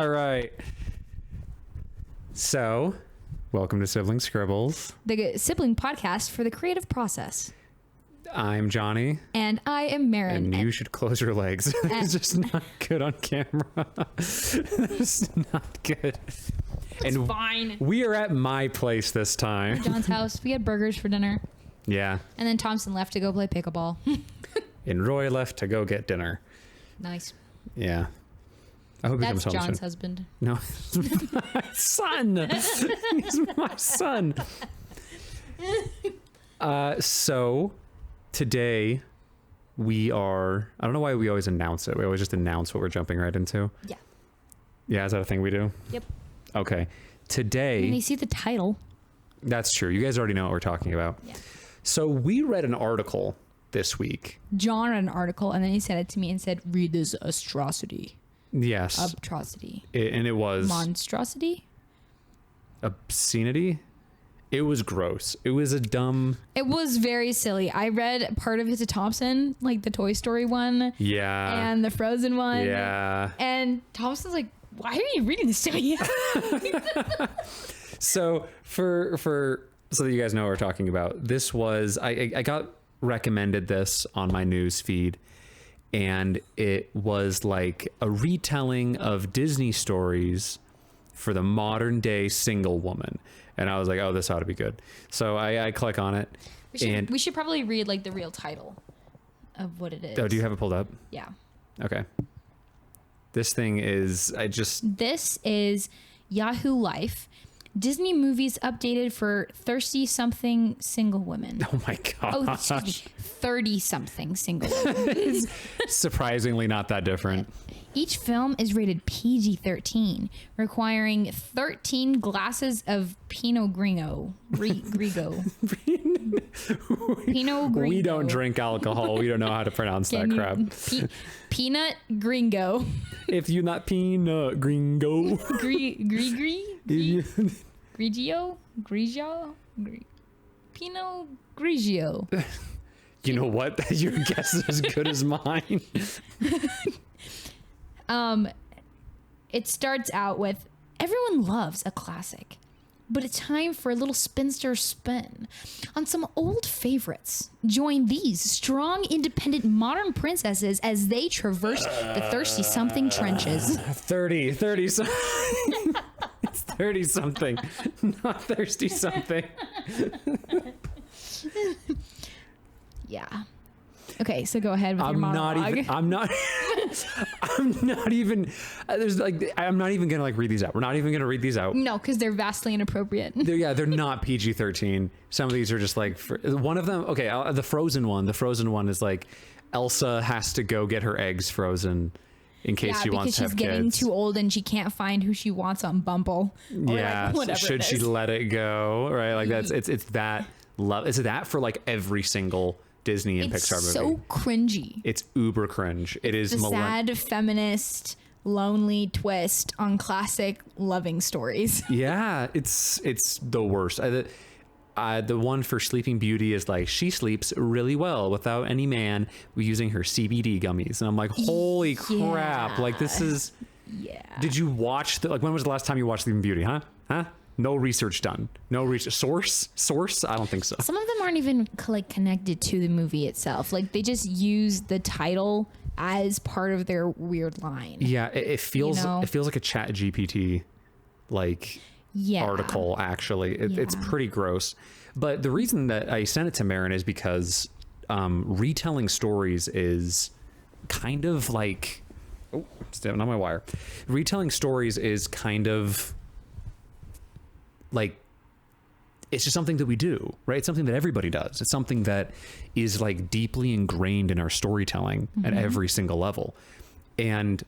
All right. So, welcome to Sibling Scribbles. The sibling podcast for the creative process. I'm Johnny. And I am Marin. And you should close your legs. It's just not good on camera. It's not good. It's fine. We are at my place this time. John's house. We had burgers for dinner. Yeah. And then Thompson left to go play pickleball. And Roy left to go get dinner. Nice. Yeah. I hope he comes That's home John's soon. husband. No, he's my son. He's my son. So today we are, I don't know why we always announce it. We always just announce what we're jumping right into. Yeah. Yeah, is that a thing we do? Yep. Okay. Today. And you see the title. That's true. You guys already know what we're talking about. Yeah. So we read an article this week. John read an article and then he sent it to me and said, read this atrocity. Yes. Atrocity. And it was Monstrosity? obscenity. It was gross. It was a dumb. It was very silly. I read part of it to Thompson, like the Toy Story one. Yeah. And the Frozen one. Yeah. And Thompson's like, why are you reading this to me? So so that you guys know what we're talking about, this was, I got recommended this on my news feed, and it was like a retelling of Disney stories for the modern day single woman. And I was like, oh, this ought to be good. So I click on it. We should probably read like the real title of what it is. Oh, do you have it pulled up? Yeah. Okay. This thing is, This is Yahoo Life. Disney movies updated for 30-something single women. oh my Oh, gosh. excuse me, 30-something single women. It's surprisingly not that different. Each film is rated PG-13, requiring 13 glasses of Pinot Grigio. Pinot Grigio. We don't drink alcohol. We don't know how to pronounce that crap. Peanut Gringo. If you're not peanut gringo. Grigio? Pinot Grigio. You know what? Your guess is as good as mine. It starts out with, everyone loves a classic, but it's time for a little spinster spin on some old favorites. Join these strong, independent, modern princesses as they traverse the 30-something trenches. 30 something. It's 30 something, not thirsty something. Yeah. Okay, so go ahead with your monologue. I'm not even gonna like read these out. We're not even gonna read these out. No, because they're vastly inappropriate. They're not PG-13. Some of these are just like, one of them. Okay, the Frozen one. The Frozen one is like, Elsa has to go get her eggs frozen in case she wants to have kids. Because she's getting too old and she can't find who she wants on Bumble. Yeah, like should she let it go? Right, like it's that love. It's that for like every single Disney and Pixar movie. It's so cringy. It's uber cringe. It is the sad feminist lonely twist on classic loving stories. Yeah, it's the worst. The one for Sleeping Beauty is like, she sleeps really well without any man using her CBD gummies, and I'm like, holy crap! Like, this is. Yeah. Did you watch when was the last time you watched Sleeping Beauty? Huh? No research done. No research. Source? I don't think so. Some of them aren't even like connected to the movie itself. Like, they just use the title as part of their weird line. Yeah, it feels like a Chat GPT article. Actually, it's pretty gross. But the reason that I sent it to Marin is because retelling stories is kind of like, oh, stepping on my wire. Retelling stories is kind of like, it's just something that we do, right? It's something that everybody does. It's something that is like deeply ingrained in our storytelling at every single level. And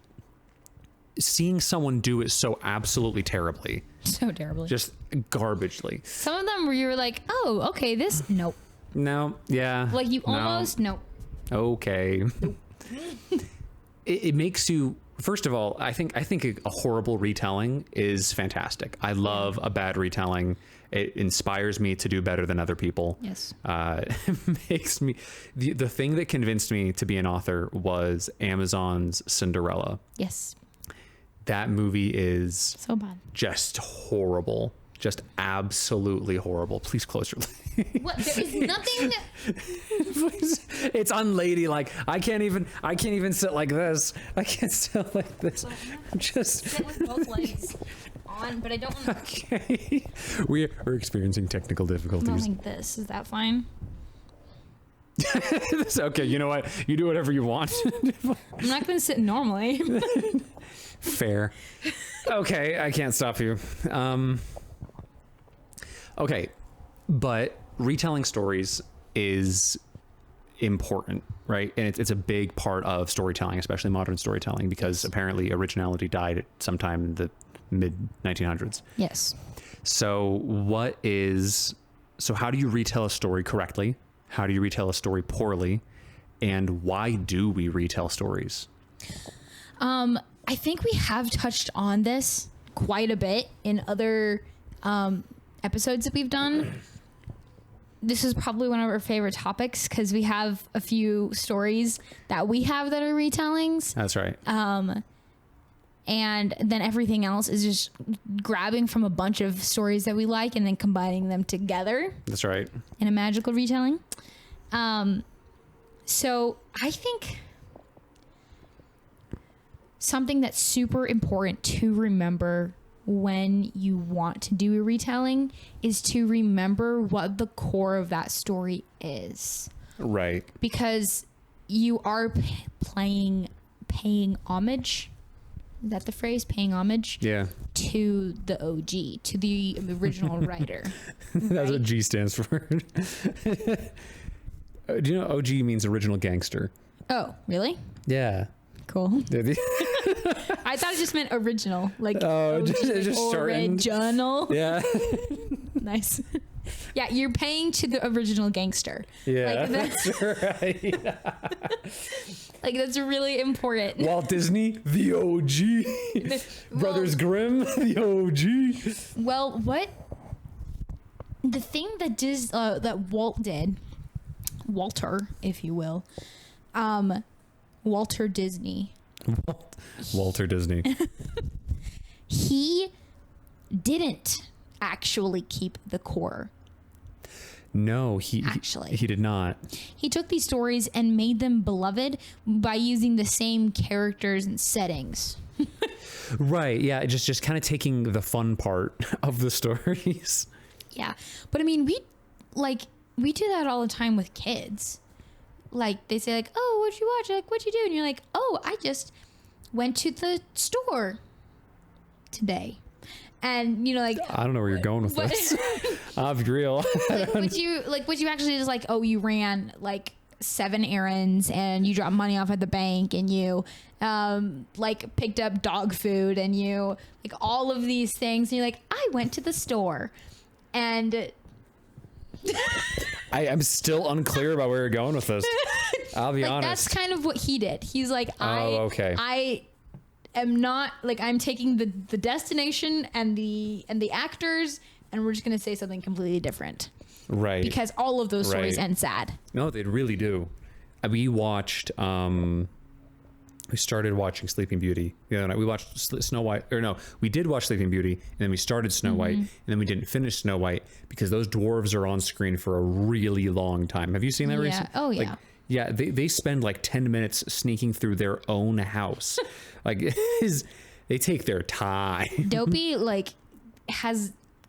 seeing someone do it so absolutely terribly, just garbagely. Some of them where you were like, oh, okay, nope. No, yeah. Like, you almost, nope. Okay. It makes you, first of all, I think a horrible retelling is fantastic. I love a bad retelling. It inspires me to do better than other people. Yes. It makes me, the thing that convinced me to be an author was Amazon's Cinderella. Yes. that movie is So bad. just horrible. Just absolutely horrible. Please close your What? There is nothing. Please. It's unladylike. I can't even sit like this. I can't sit like this. I'm just Sit with both legs on, but I don't want to. okay. We're experiencing technical difficulties. Like this. Is that fine? It's okay. You know what? You do whatever you want. I'm not going to sit normally. Fair. Okay, I can't stop you. Okay, but retelling stories is important, right? And it's a big part of storytelling, especially modern storytelling, because apparently originality died sometime in the mid 1900s. Yes. So how do you retell a story correctly? How do you retell a story poorly? And why do we retell stories? I think we have touched on this quite a bit in other episodes that we've done. This is probably one of our favorite topics because we have a few stories that we have that are retellings. That's right. And then everything else is just grabbing from a bunch of stories that we like and then combining them together. That's right. In a magical retelling. So I think something that's super important to remember when you want to do a retelling is to remember what the core of that story is. Right. Because you are paying homage. Is that the phrase? Paying homage? Yeah. To the OG, to the original writer. That's what G stands for. Do you know OG means original gangster? Oh, really? Yeah. Cool. I thought it just meant original. Like, oh, just shortened. Original. Yeah. Nice. Yeah, you're paying to the original gangster. Yeah, like, that's right. Like, that's really important. Walt Disney, the OG. Brothers Grimm, the OG. Well, the thing that that Walt did, Walter, if you will, Walter Disney. Walter Disney. He didn't actually keep the core. No, he did not. He took these stories and made them beloved by using the same characters and settings. Right. Yeah. Just kind of taking the fun part of the stories. Yeah. But I mean, we do that all the time with kids. Like, they say, like, oh, what'd you watch? Like, what'd you do? And you're like, oh, I just went to the store today. And, you know, like, I don't know where you're going with this. I'll be real. would you actually just like, oh, you ran like 7 errands and you dropped money off at the bank and you like picked up dog food and you like all of these things and you're like, I went to the store. And I'm still unclear about where you're going with this. I'll be like, honest. that's kind of what he did. He's like, okay. I am not like, I'm taking the destination and the actors and we're just going to say something completely different. Right. Because all of those stories end sad. No, they really do. We watched, we started watching Sleeping Beauty the other night. We watched Snow White, or no, we did watch Sleeping Beauty, and then we started Snow White, and then we didn't finish Snow White because those dwarves are on screen for a really long time. Have you seen that recently? Oh, yeah. Like, yeah, they spend like 10 minutes sneaking through their own house. Like, they take their time. Dopey, like,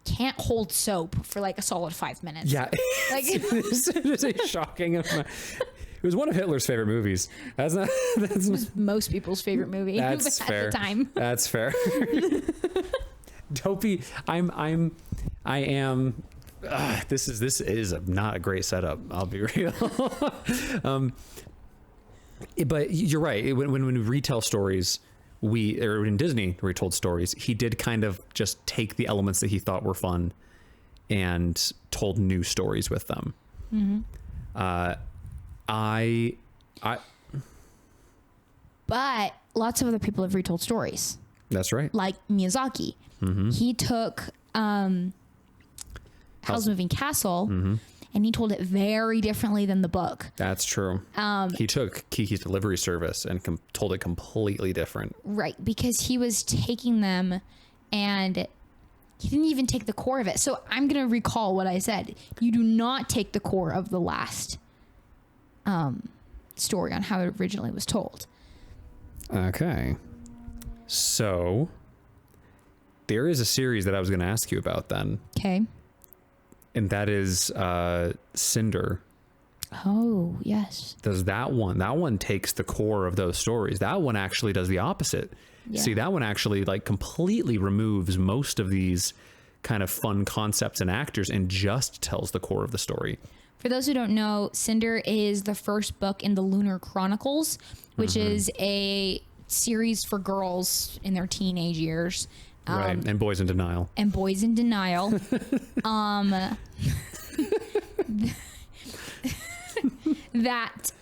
can't hold soap for like a solid 5 minutes. Yeah. Like, it's a shocking amount. It was one of Hitler's favorite movies. That's most people's favorite movie. That's fair. At the time. That's fair. Dopey, I am. This is not a great setup. I'll be real. But you're right. When we retell stories, or in Disney retold stories, he did kind of just take the elements that he thought were fun and told new stories with them. Mm-hmm. But lots of other people have retold stories. That's right. Like Miyazaki. Mm-hmm. He took Howl's Moving Castle and he told it very differently than the book. That's true. He took Kiki's Delivery Service and told it completely different. Right, because he was taking them and he didn't even take the core of it. So I'm going to recall what I said. You do not take the core of the last story on how it originally was told. Okay. So there is a series that I was going to ask you about then. Okay. And that is Cinder. Oh, yes. Does that one takes the core of those stories. That one actually does the opposite. Yeah. See, that one actually like completely removes most of these kind of fun concepts and actors and just tells the core of the story. For those who don't know, Cinder is the first book in the Lunar Chronicles, which is a series for girls in their teenage years. Right, and Boys in Denial. And Boys in Denial. That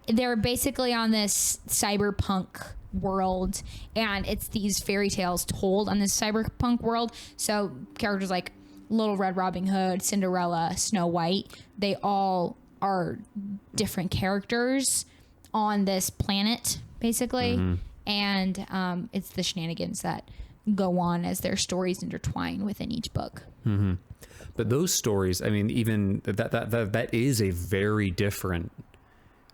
they're basically on this cyberpunk world, and it's these fairy tales told on this cyberpunk world. So characters like Little Red Riding Hood, Cinderella, Snow White, they all are different characters on this planet, basically. And it's the shenanigans that go on as their stories intertwine within each book. But those stories, I mean, even that is a very different,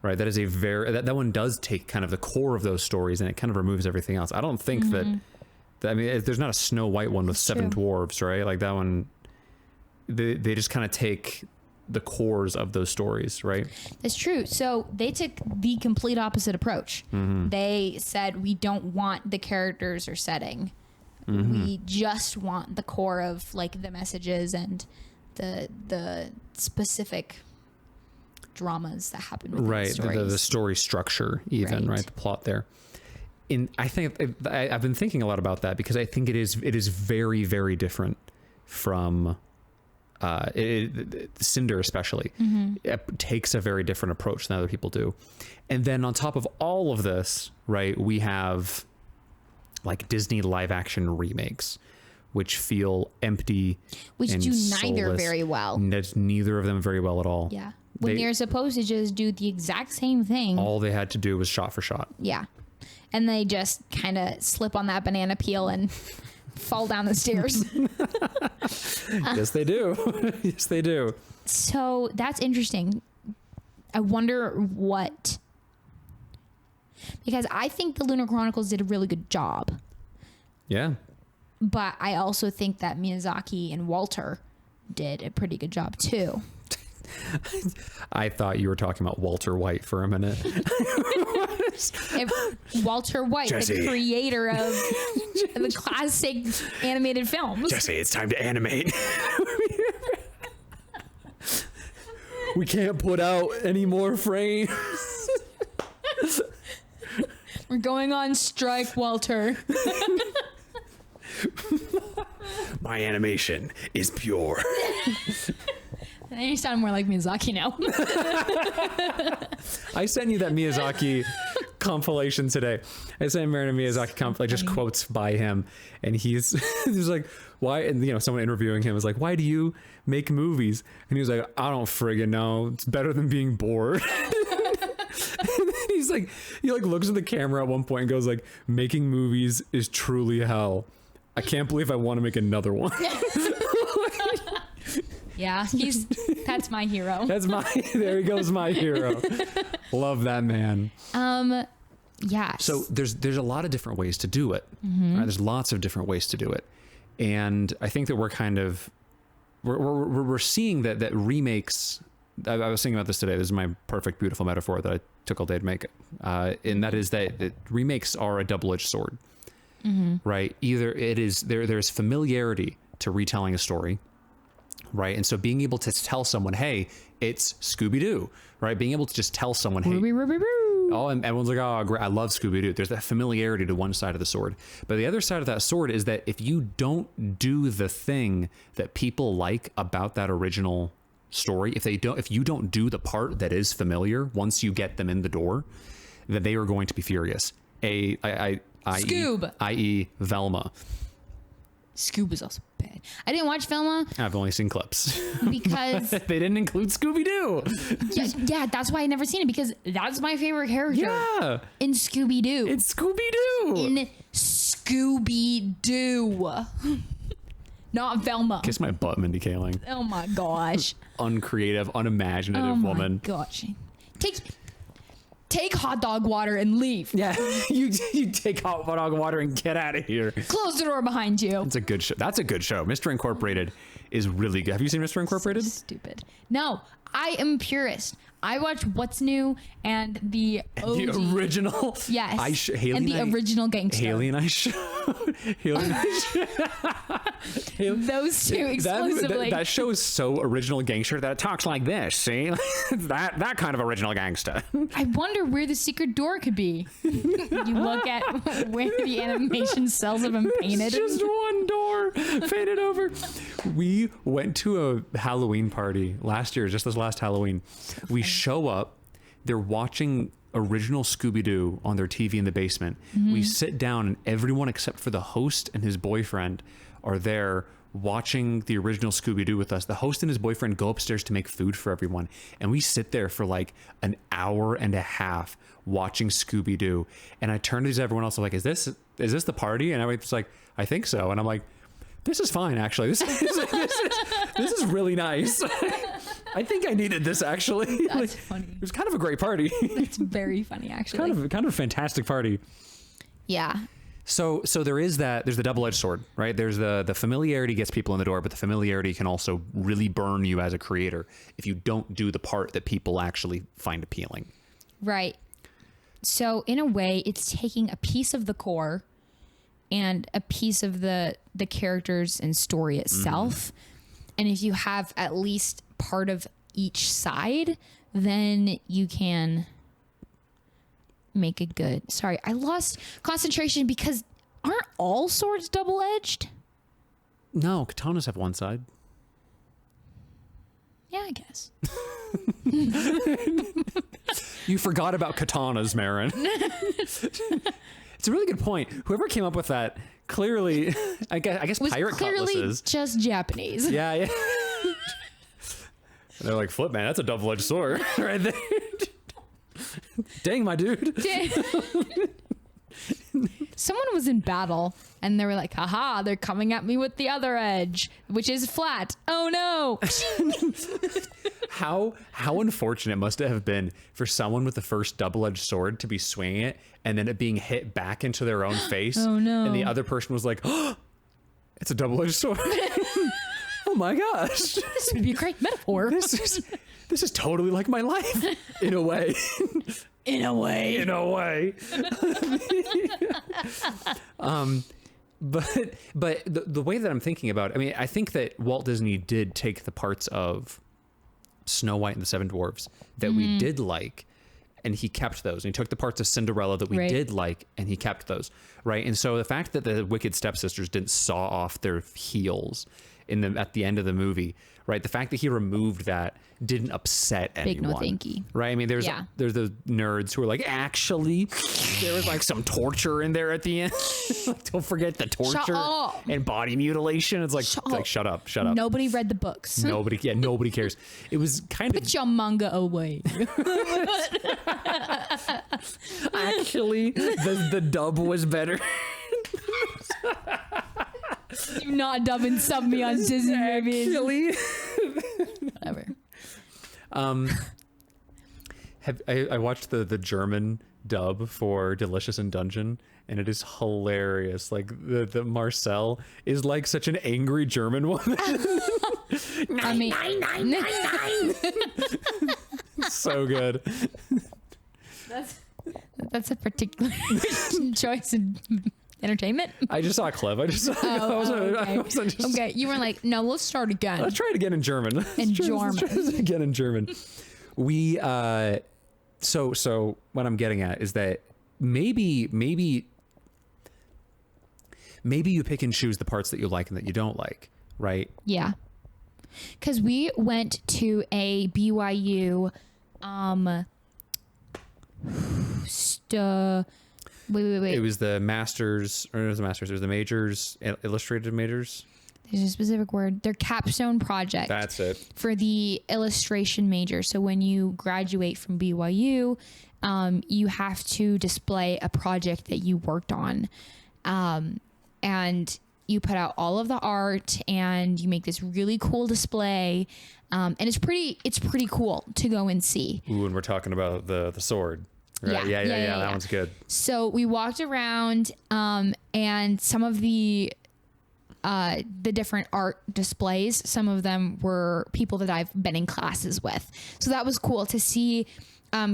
right? That is a very, that one does take kind of the core of those stories and it kind of removes everything else. I don't think that, I mean, there's not a Snow White one with That's 7 true. dwarves, right? Like that one, they just kind of take the cores of those stories, right? That's true. So they took the complete opposite approach. They said, we don't want the characters or setting. We just want the core of like the messages and the specific dramas that happen within Right, the stories. the story structure, even right, the plot there. I think I've been thinking a lot about that because I think it is very, very different from Cinder, especially. It takes a very different approach than other people do. And then on top of all of this, right, we have like Disney live action remakes, which feel empty, which and do neither soulless. very well. Neither of them very well at all. Yeah. When they're supposed to just do the exact same thing. All they had to do was shot for shot. Yeah. And they just kind of slip on that banana peel and fall down the stairs. Yes, they do. Yes, they do. So that's interesting. I wonder what... Because I think the Lunar Chronicles did a really good job. Yeah. But I also think that Miyazaki and Walter did a pretty good job too. I thought you were talking about Walter White for a minute. Walter White, Jesse. the creator of the classic animated films. Jesse, it's time to animate. We can't put out any more frames. We're going on strike, Walter. My animation is pure. And you sound more like Miyazaki now. I sent you that Miyazaki compilation today. I sent Marina Miyazaki compilation, just quotes by him, and he's like, "Why?" And you know, someone interviewing him was like, "Why do you make movies?" And he was like, "I don't friggin' know. It's better than being bored." And then he's like, he like looks at the camera at one point and goes like, "Making movies is truly hell. I can't believe I want to make another one." Yeah, that's my hero. There he goes, my hero. Love that man. Yeah. So there's a lot of different ways to do it. Right? There's lots of different ways to do it. And I think that we're seeing that remakes, I was thinking about this today. This is my perfect, beautiful metaphor that I took all day to make. And that is that remakes are a double-edged sword, right? Either it is, there's familiarity to retelling a story, right? And so being able to tell someone, hey, it's Scooby-Doo, right? Being able to just tell someone, hey, oh, and everyone's like, oh, great, I love Scooby-Doo. There's that familiarity to one side of the sword. But the other side of that sword is that if you don't do the thing that people like about that original story, if you don't do the part that is familiar once you get them in the door, then they are going to be furious. Scoob. I.e. Velma. Scoob was also bad. I didn't watch Velma I've only seen clips. because They didn't include Scooby-Doo. yeah, that's why I never seen it, because that's my favorite character Yeah, in Scooby-Doo. it's Scooby-Doo. In Scooby-Doo. Not Velma. Kiss my butt, Mindy Kaling. Oh my gosh. Uncreative, unimaginative Oh my woman. gosh. Take hot dog water and leave. Yeah, you take hot dog water and get out of here. Close the door behind you. It's a good show. That's a good show. Mr. Incorporated is really good. Have you seen Mr. Incorporated? Stupid. No, I am a purist. I watch What's New and the OG. The original. Yes. Haley and the original Gangster. Haley and I showed. Those two exclusively. That show is so original gangster that it talks like this. See, that kind of original gangster. I wonder where the secret door could be. You look at where the animation cells have been painted. Just one door painted over. We went to a Halloween party last year, just this last Halloween. We show up, they're watching original Scooby-Doo on their TV in the basement. We sit down and everyone except for the host and his boyfriend are there watching the original Scooby-Doo with us. The host and his boyfriend go upstairs to make food for everyone. And we sit there for like an hour and a half watching Scooby-Doo. And I turn to everyone else. I'm like, is this the party? And everyone's like, I think so. And I'm like, this is fine, actually. This is really nice. I think I needed this, actually. That's funny. It was kind of a great party. It's very funny, actually. kind of a fantastic party. Yeah. So there's the double-edged sword, right? There's the familiarity gets people in the door, but the familiarity can also really burn you as a creator if you don't do the part that people actually find appealing. Right. So in a way, it's taking a piece of the core and a piece of the characters and story itself. And if you have at least part of each side, then you can make it good. Sorry, I lost concentration because aren't all swords double-edged? No, katanas have one side. Yeah, I guess. You forgot about katanas, Marin. It's a really good point. Whoever came up with that, clearly, I guess Was pirate clearly cutlasses. just Japanese. Yeah. They're like, flip, man, that's a double-edged sword right there. Dang, my dude. Someone was in battle and they were like, haha, they're coming at me with the other edge, which is flat. Oh no. How unfortunate must it have been for someone with the first double-edged sword to be swinging it and then it being hit back into their own face. Oh no. And the other person was like, oh, it's a double-edged sword. Oh my gosh. This would be a great metaphor. This is totally like my life in a way. In a way. But the way that I'm thinking about it, I mean, I think that Walt Disney did take the parts of Snow White and the Seven Dwarfs that we did like, and he kept those. And he took the parts of Cinderella that we did like, and he kept those, right? And so the fact that the Wicked Stepsisters didn't saw off their heels at the end of the movie, right? The fact that he removed that didn't upset anyone. Big no thank you. Right? I mean, there's the nerds who are like, actually, there was like some torture in there at the end. Don't forget the torture and body mutilation. It's like, shut up. Nobody read the books. Nobody cares. It was kind of Put your manga away. actually the dub was better. Do not dub and sub me on Disney movies. Actually. Whatever. I watched the German dub for Delicious in Dungeon, and it is hilarious. Like the Marcel is like such an angry German woman. I mean, So good. that's a particular choice in entertainment. I just saw a clip. Okay, you were like, no, let's start again. Let's try it again in German. In Let's try this again in German. We so what I'm getting at is that maybe you pick and choose the parts that you like and that you don't like, right? Yeah. Because we went to a BYU Wait. It was the masters, or it was the masters. It was the majors, illustrated majors. There's a specific word. Their capstone project. That's it. For the illustration major. So when you graduate from BYU, you have to display a project that you worked on. And you put out all of the art and you make this really cool display. And it's pretty cool to go and see. Ooh, and we're talking about the sword. Right? Yeah. That one's good. So we walked around, and some of the different art displays, some of them were people that I've been in classes with. So that was cool to see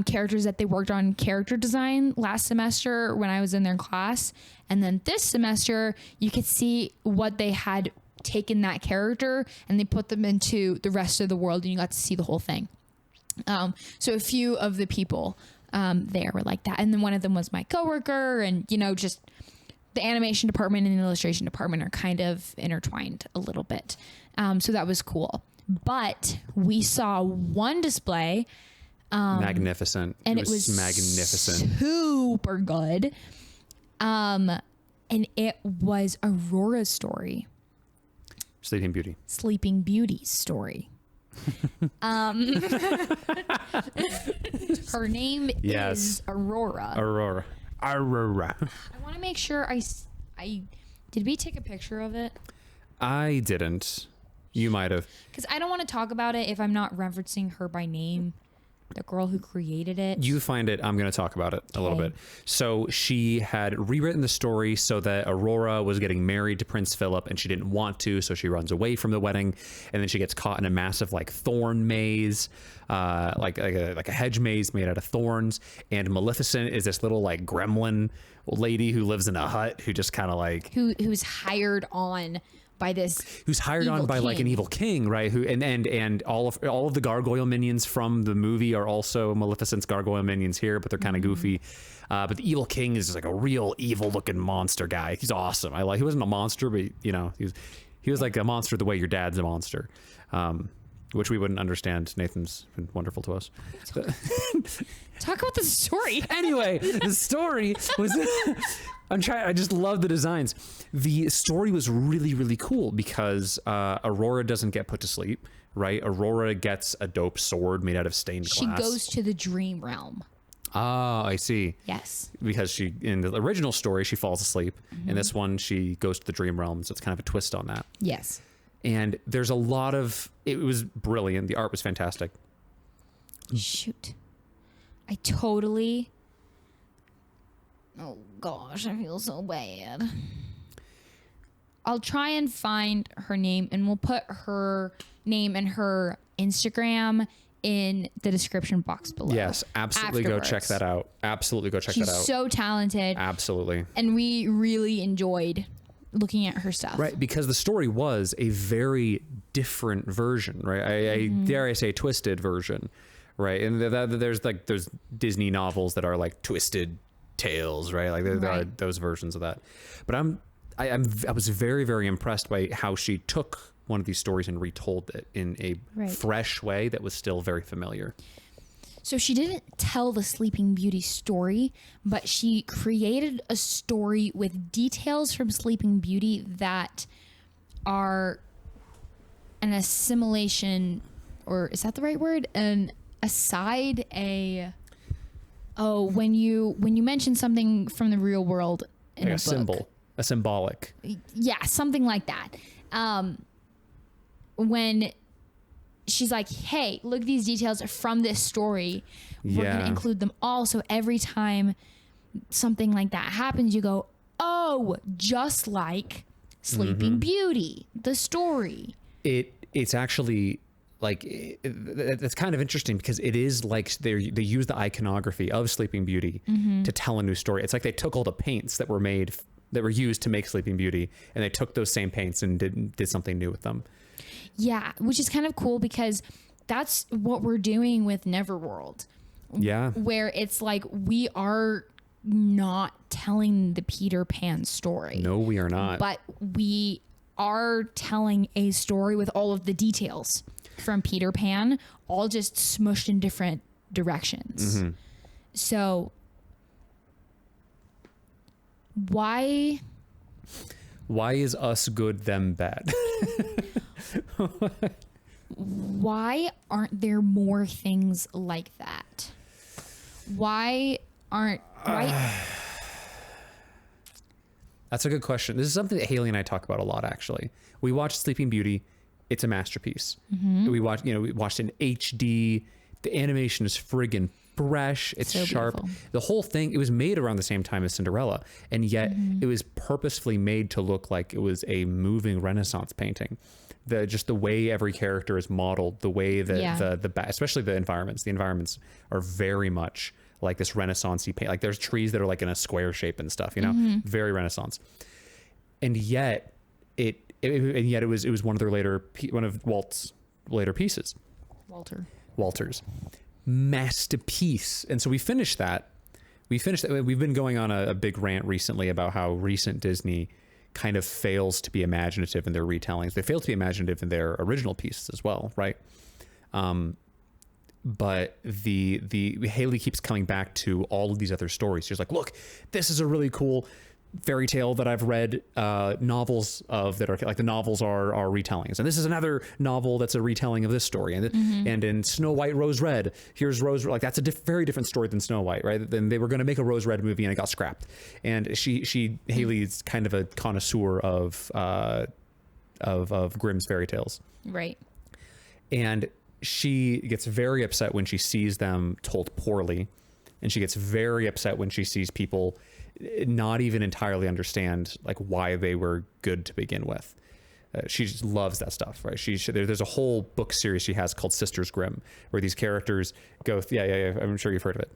characters that they worked on character design last semester when I was in their class. And then this semester, you could see what they had taken that character and they put them into the rest of the world, and you got to see the whole thing. So a few of the people there were like that. And then one of them was my coworker, and, just the animation department and the illustration department are kind of intertwined a little bit. So that was cool. But we saw one display. Magnificent. And it was magnificent. Super good. And it was Aurora's story. Sleeping Beauty. Sleeping Beauty's story. Her name is Aurora. Aurora. I want to make sure I did we take a picture of it? I didn't. You might have. Because I don't want to talk about it if I'm not referencing her by name. The girl who created it. You find it. I'm going to talk about it a little bit. So she had rewritten the story so that Aurora was getting married to Prince Philip, and she didn't want to, so she runs away from the wedding, and then she gets caught in a massive thorn maze, like a hedge maze made out of thorns. And Maleficent is this little gremlin lady who lives in a hut, who just kind of who's hired on by this, who's hired on by an evil king, right? Who and all of the gargoyle minions from the movie are also Maleficent's gargoyle minions here, but they're kind of goofy. But the evil king is just a real evil looking monster guy. He's awesome. He wasn't a monster, but he was like a monster the way your dad's a monster, which we wouldn't understand. Nathan's been wonderful to us. Talk about the story. Anyway, the story was. I just love the designs. The story was really, really cool because Aurora doesn't get put to sleep, right? Aurora gets a dope sword made out of stained glass. She goes to the dream realm. Ah, I see. Yes. Because in the original story, she falls asleep. In this one, she goes to the dream realm. So it's kind of a twist on that. Yes. And there's a lot of, it was brilliant. The art was fantastic. Shoot. I totally... Oh gosh, I feel so bad. I'll try and find her name, and we'll put her name and her Instagram in the description box below. Yes, absolutely. Afterwards. Go check that out. Absolutely go check that out. She's so talented. Absolutely. And we really enjoyed looking at her stuff. Right, because the story was a very different version, right? I dare I say twisted version, right? And there's Disney novels that are twisted tales, right? There are those versions of that. But I was very, very impressed by how she took one of these stories and retold it in a fresh way that was still very familiar. So she didn't tell the Sleeping Beauty story, but she created a story with details from Sleeping Beauty that are an assimilation, or is that the right word? An aside, when you mention something from the real world in a book. Symbol, a symbolic. Yeah, something like that. When she's like, hey, look at these details from this story. We're going to include them all. So every time something like that happens, you go, oh, just like Sleeping Beauty, the story. It's actually... it's kind of interesting because it is they use the iconography of Sleeping Beauty to tell a new story. It's like they took all the paints that were used to make Sleeping Beauty, and they took those same paints and did something new with them. Yeah, which is kind of cool because that's what we're doing with Neverworld. Yeah. Where it's we are not telling the Peter Pan story. No, we are not. But we are telling a story with all of the details from Peter Pan, all just smushed in different directions. So Why is us good, them bad? why aren't there more things like that? Why aren't That's a good question. This is something that Haley and I talk about a lot, actually. We watched Sleeping Beauty. It's a masterpiece. We watched in HD. The animation is friggin' fresh. It's So sharp. beautiful. The whole thing, it was made around the same time as Cinderella, and yet it was purposefully made to look like it was a moving Renaissance painting. Just the way every character is modeled, the way that especially the environments are very much like this Renaissance-y paint. Like there's trees that are like in a square shape and stuff, very Renaissance. And yet it was one of Walt's later pieces. Walter's masterpiece. And so we finished that. We've been going on a big rant recently about how recent Disney kind of fails to be imaginative in their retellings. They fail to be imaginative in their original pieces as well, right? But the Haley keeps coming back to all of these other stories. She's like, look, this is a really cool fairy tale that I've read novels of that are like the novels are retellings, and this is another novel that's a retelling of this story, and and in Snow White Rose Red, here's Rose, like that's a very different story than Snow White, right? Then they were going to make a Rose Red movie and it got scrapped. And Haley is kind of a connoisseur of Grimm's fairy tales, right? And she gets very upset when she sees them told poorly, and she gets very upset when she sees people not even entirely understand like why they were good to begin with. She just loves that stuff, right? There's a whole book series she has called Sisters Grimm, where these characters go, yeah, I'm sure you've heard of it.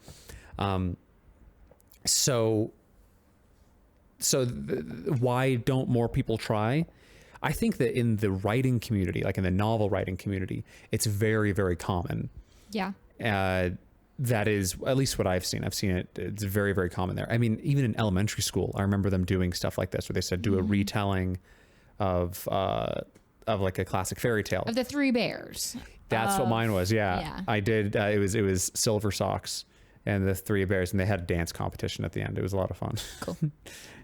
Why don't more people try? I think that in the writing community, like in the novel writing community, it's very, very common. Yeah. That is at least what I've seen. I've seen it. It's very, very common there. I mean, even in elementary school, I remember them doing stuff like this, where they said, do a retelling of like a classic fairy tale. Of the Three Bears. That's what mine was. Yeah. Yeah. I did. It was Silver Socks and the Three Bears, and they had a dance competition at the end. It was a lot of fun. Cool.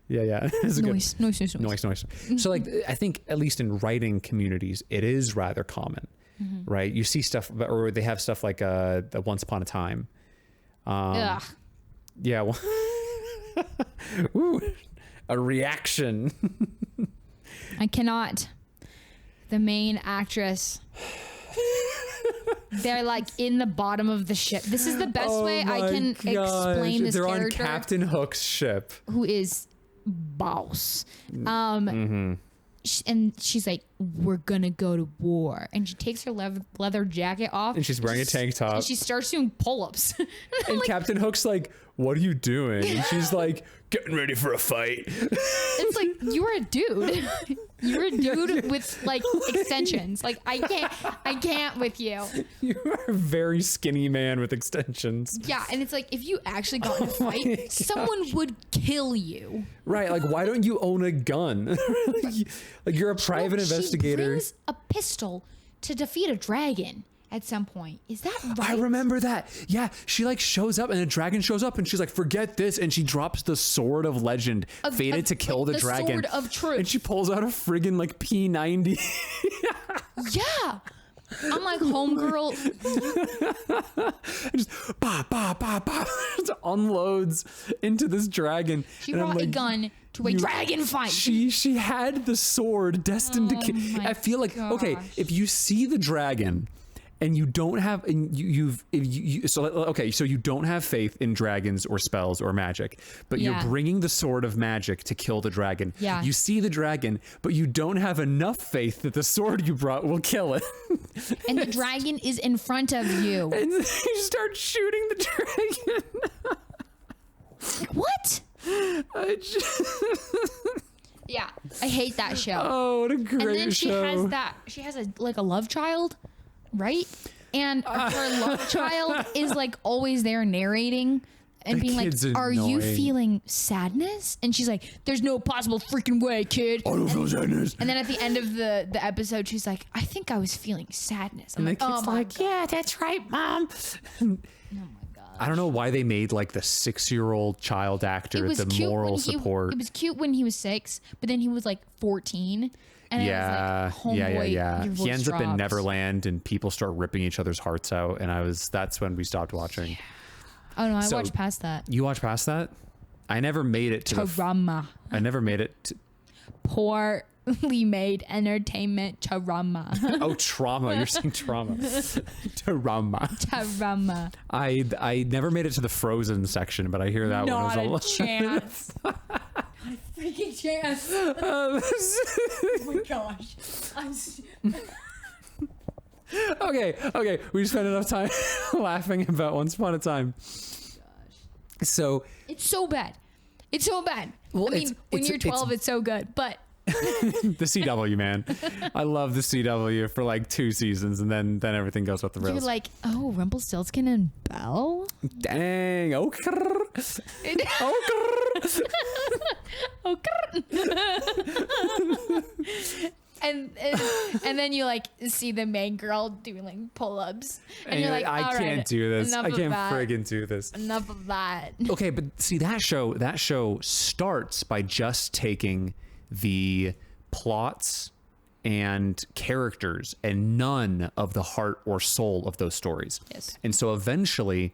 Yeah. It was Noise. So like, I think at least in writing communities, it is rather common. Right, you see stuff, or they have stuff like the Once Upon a Time. Ugh. Yeah, well, ooh, a reaction. I cannot. The main actress. They're like in the bottom of the ship. This is the best way I can explain this They're character. on Captain Hook's ship, who is boss. And she's like, we're gonna go to war, and she takes her leather jacket off, and she's wearing a tank top, and she starts doing pull-ups. and like, Captain Hook's like, what are you doing? And she's like, getting ready for a fight. It's like, you're a dude. You're a dude with like extensions. Like I can't with you. You are a very skinny man with extensions. Yeah, and it's like, if you actually got in a fight, someone would kill you. Right, like why don't you own a gun? Like you're a private investigator. She brings a pistol to defeat a dragon at some point. Is that right? I remember that. Yeah, she like shows up, and a dragon shows up, and she's like, forget this, and she drops the sword of legend, fated to kill the dragon. Sword of truth. And she pulls out a friggin' like P90. Yeah. I'm like, homegirl. Just bah, bah, bah, bah. Just unloads into this dragon. She brought a gun to a dragon fight. She had the sword destined to kill. I feel like, okay, if you see the dragon and you don't have, and so you don't have faith in dragons or spells or magic, but you're bringing the sword of magic to kill the dragon. Yeah. You see the dragon, but you don't have enough faith that the sword you brought will kill it. And the dragon is in front of you. And you start shooting the dragon. What? Yeah, I hate that show. Oh, what a great show. And then she has a love child, right? And her love child is like always there narrating and being like, are you feeling sadness? And she's like, there's no possible freaking way, kid. I don't feel sadness. And then at the end of the episode, she's like, I think I was feeling sadness. I'm and like, the kid's like, yeah, that's right, Mom. Oh my God. I don't know why they made like the 6-year-old child actor the moral support. It was cute when he was 6, but then he was like 14. And Yeah, I was like, yeah. your He voice ends up in drops. Neverland, and people start ripping each other's hearts out. And that's when we stopped watching. Oh no, I So- watched past that. You watched past that? I never made it to Trauma. I never made it. Poorly made entertainment trauma. Oh, trauma! You're saying trauma. Trauma. Trauma. I never made it to the Frozen section, but I hear that Not one a was chance. Not a freaking chance. Oh my gosh. Okay. We spent enough time laughing about Once Upon a Time. So It's so bad. It's so bad. Well, I mean, it's- when it's- you're 12, it's so good. But the CW, man, I love the CW for like 2 seasons, and then everything goes off the you're rails. like, oh, Rumpelstiltskin and Belle? Dang, okay. Oh, and then you like see the main girl doing like pull-ups, and you're like, I all can't right, do this. enough I of can't that. friggin' do this. Enough of that. Okay, but see that show starts by just taking the plots and characters and none of the heart or soul of those stories. Yes. And so eventually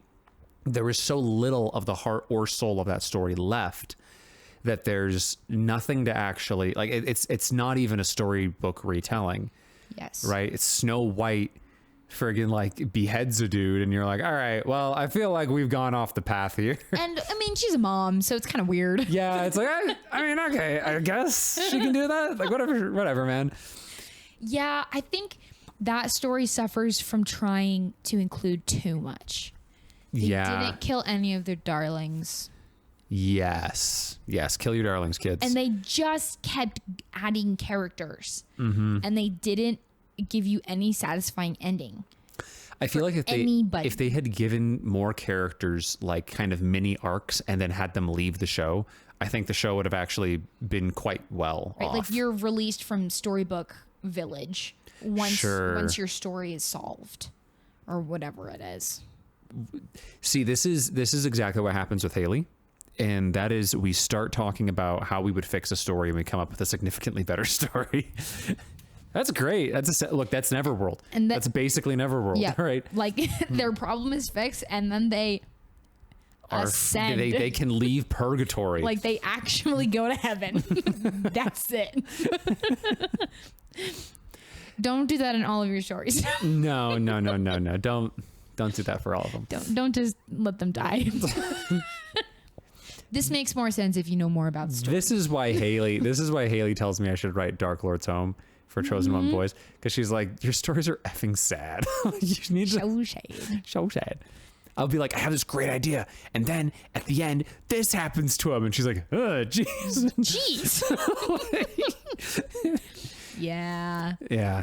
there is so little of the heart or soul of that story left that there's nothing to actually like. It's not even a storybook retelling, Yes. right? It's Snow White friggin' like beheads a dude, and you're like, all right, well, I feel like we've gone off the path here. And I mean, she's a mom, so it's kind of weird. Yeah, it's like I mean, okay, I guess she can do that. Like whatever, man. Yeah, I think that story suffers from trying to include too much. They didn't kill any of their darlings. Yes. Kill your darlings, kids. And they just kept adding characters. Mm-hmm. And they didn't give you any satisfying ending. I feel like anybody. if they had given more characters like kind of mini arcs and then had them leave the show, I think the show would have actually been quite well Right? off. Like you're released from Storybook Village once your story is solved. Or whatever it is. See, this is exactly what happens with Haley. And that is, we start talking about how we would fix a story and we come up with a significantly better story. That's great. That's that's Neverworld. And that's basically Neverworld, Yeah. right? Like their problem is fixed and then they ascend. They can leave purgatory. Like they actually go to heaven. That's it. Don't do that in all of your stories. No. Don't do that for all of them. Don't just let them die. This makes more sense if you know more about stories. This is why Haley tells me I should write Dark Lord's Home for Chosen One Boys, because she's like, your stories are effing sad. You need to show shade. I'll be like, I have this great idea, and then at the end, this happens to him, and she's like, jeez. Yeah.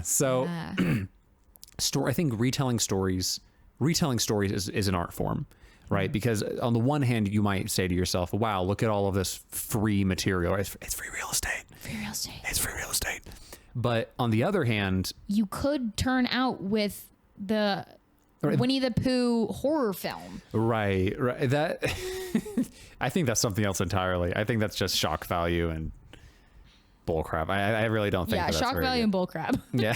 So, I think retelling stories is an art form, right? Because on the one hand, you might say to yourself, wow, look at all of this free material. It's free real estate. It's free real estate. But on the other hand, You could turn out with the Winnie the Pooh horror film. right. That I think that's something else entirely. I think that's just shock value and bullcrap. I really don't think. Yeah, that's shock very value good. and bullcrap. Yeah,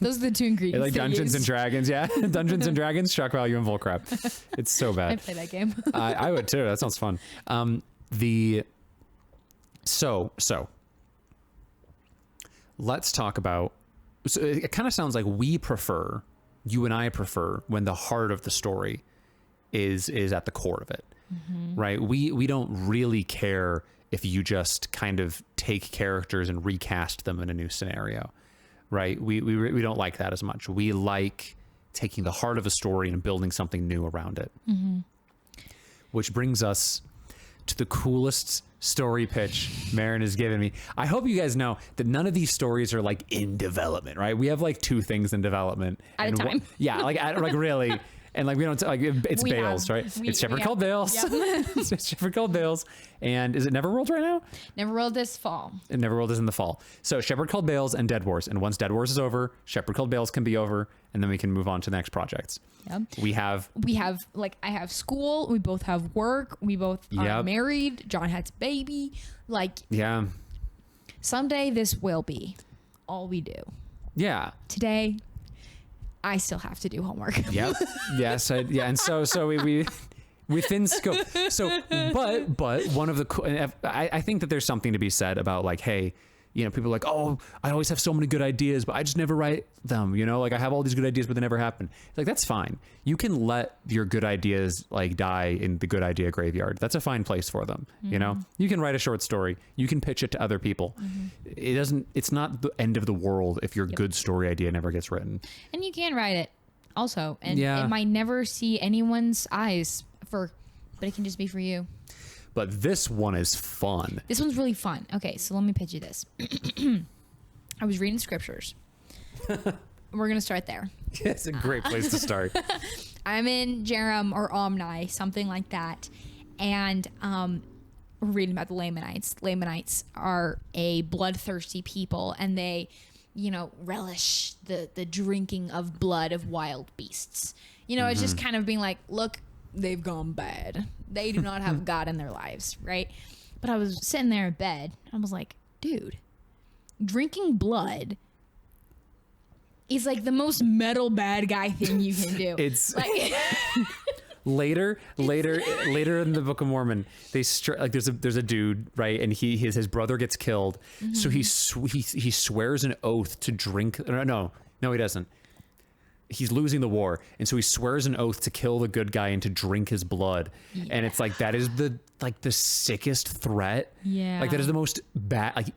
Those are the two ingredients. like they Dungeons and use. Dragons. Yeah, Dungeons and Dragons, shock value and bullcrap. It's so I bad. play that game. I would too. That sounds fun. So let's talk about. So it kind of sounds like you and I prefer when the heart of the story is at the core of it, right? We don't really care if you just kind of take characters and recast them in a new scenario, right? We don't like that as much. We like taking the heart of a story and building something new around it. Which brings us to the coolest story pitch Marin has given me. I hope you guys know that none of these stories are like in development, right? We have like 2 things in development At a time. Yeah, like really. And like we don't like it's We Bales, have- right? we- It's Shepherd we called have- Bales. It's Shepherd called Bales. And is it Neverworld right now? Neverworld this fall. And Neverworld is in the fall. So Shepherd Called Bales and Dead Wars. And once Dead Wars is over, Shepherd Called Bales can be over, and then we can move on to the next projects. Yep. We have Like I have school, we both have work, we both are Yep. married, John has a baby. Like someday this will be all we do. Yeah. Today I still have to do homework. Yep. Yes. And so we within scope. So, but one of the, I think that there's something to be said about like, hey, you know, people are like, oh, I always have so many good ideas, but I just never write them. You know, like I have all these good ideas, but they never happen. Like that's fine. You can let your good ideas like die in the good idea graveyard. That's a fine place for them. You know, you can write a short story. You can pitch it to other people. It's not the end of the world if your good story idea never gets written. And you can write it also. And Yeah. it might never see anyone's eyes but it can just be for you. But this one is fun. This one's really fun. Okay, so let me pitch you this. I was reading scriptures. We're going to start there. It's a great place to start. I'm in Jerem or Omni, something like that. And we're reading about the Lamanites. Lamanites are a bloodthirsty people, and they, you know, relish the drinking of blood of wild beasts. You know, it's just kind of being like, look, they've gone bad. They do not have God in their lives, right? But I was sitting there in bed. I was like, dude, drinking blood is like the most metal bad guy thing you can do. It's like, later in the Book of Mormon, they like there's a dude, right, and his brother gets killed, so he swears an oath to drink. No, he doesn't. He's losing the war, and so he swears an oath to kill the good guy and to drink his blood. And it's like that is the sickest threat. Yeah. Like that is the most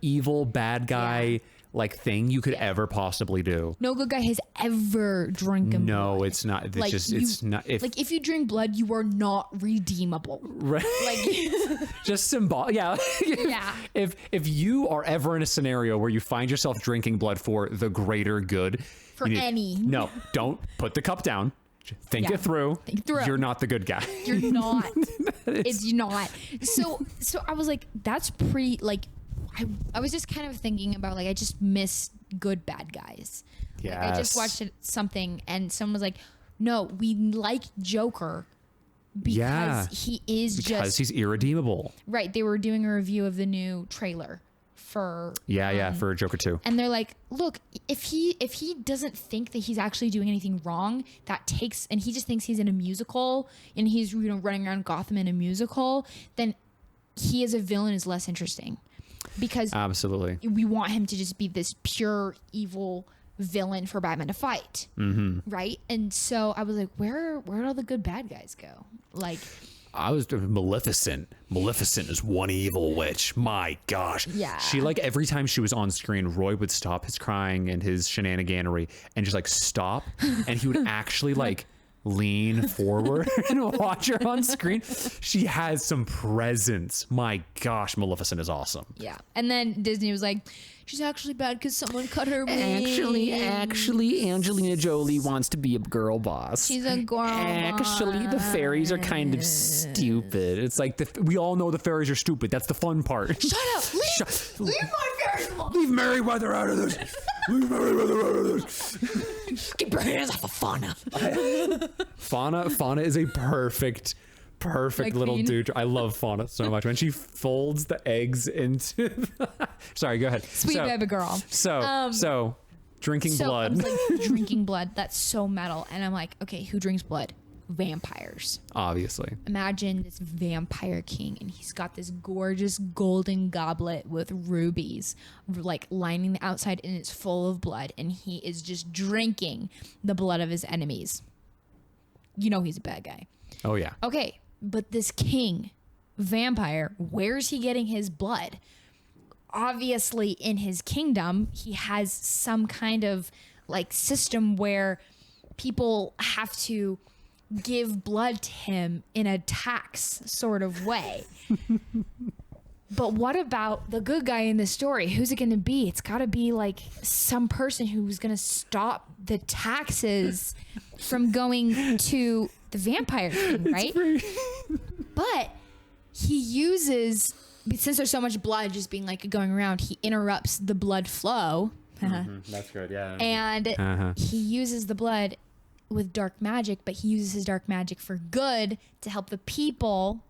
evil bad guy like thing you could ever possibly do. no good guy has ever drinking No, blood. it's not. It's Like, it's not. If you drink blood, you are not redeemable. Right. Like, Just symbol. Yeah. Yeah. If you are ever in a scenario where you find yourself drinking blood for the greater good, For any. No, don't put the cup down. Think Yeah. it through. Think it through. You're not the good guy. you're not. It's not. So I was like, that's pretty, like, I was just kind of thinking about, like, I just miss good bad guys. Like, I just watched something and someone was like, no, we like Joker because he is because he's irredeemable. right. They were doing a review of the new trailer for For Joker 2. and they're like, look, if he doesn't think that he's actually doing anything wrong, and he just thinks he's in a musical and he's, you know, running around Gotham in a musical, then he as a villain is less interesting, because Absolutely. we want him to just be this pure evil villain for Batman to fight, right? And so I was like, where'd all the good bad guys go? Like, I was Maleficent. Maleficent is one evil witch. My gosh. Yeah. She, like, every time she was on screen, Roy would stop his crying and his shenaniganery and just like stop, and he would actually like lean forward and watch her on screen. She has some presence. My gosh, Maleficent is awesome. yeah. And then Disney was like, she's actually bad because someone cut her wings. Actually, Angelina Jolie wants to be a girl boss. She's a girl Actually, the fairies are kind of stupid. It's like we all know the fairies are stupid. That's the fun part. Shut up! Leave my fairies alone! Leave Merryweather out of this. Leave Merryweather out of this. Keep your hands off of Fauna. Fauna is a perfect Like little Fiend. dude. I love Fauna so much. When she folds the eggs into sorry, go ahead. Sweet baby girl. So drinking So I blood. was like, drinking blood. That's so metal. And I'm like, okay, who drinks blood? Vampires. Obviously. Imagine this vampire king, and he's got this gorgeous golden goblet with rubies, like lining the outside, and it's full of blood, and he is just drinking the blood of his enemies. You know he's a bad guy. Oh yeah. Okay, but this king vampire, where's he getting his blood? Obviously, in his kingdom, he has some kind of like system where people have to give blood to him in a tax sort of way. But what about the good guy in the story? Who's it going to be? It's got to be like some person who's going to stop the taxes from going to the Vampire King, right? But he uses, since there's so much blood just being like going around, he interrupts the blood flow. That's good, yeah. And he uses the blood with dark magic, but he uses his dark magic for good to help the people.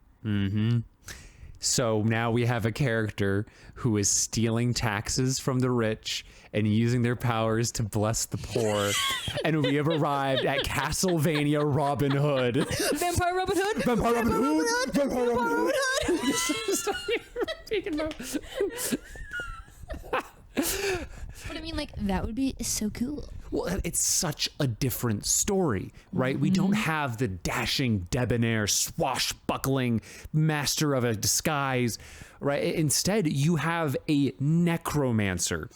So now we have a character who is stealing taxes from the rich and using their powers to bless the poor. And we have arrived at Castlevania Robin Hood. Vampire Robin Hood? Vampire Robin Hood! Vampire Robin Hood! But I mean, like, that would be so cool. Well, it's such a different story, right? We don't have the dashing, debonair, swashbuckling master of a disguise, right? Instead, you have a necromancer,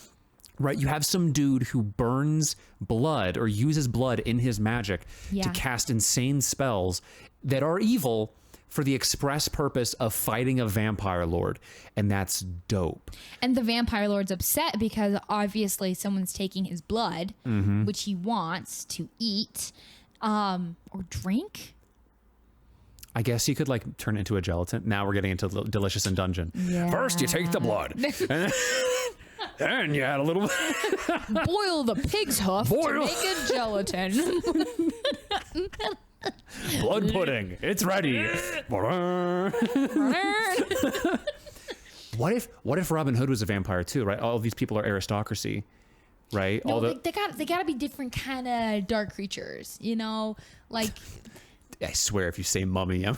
right? You have some dude who burns blood or uses blood in his magic to cast insane spells that are evil for the express purpose of fighting a vampire lord. And that's dope. And the vampire lord's upset because obviously someone's taking his blood, which he wants to eat or drink. I guess you could like turn it into a gelatin. Now we're getting into delicious and dungeon. Yeah. First, you take the blood. And you add a little Boil the pig's hoof to make a gelatin. blood pudding. It's ready. What if Robin Hood was a vampire too, right? All of these people are aristocracy, right? No, they gotta be different kind of dark creatures, you know? Like, I swear if you say mummy, not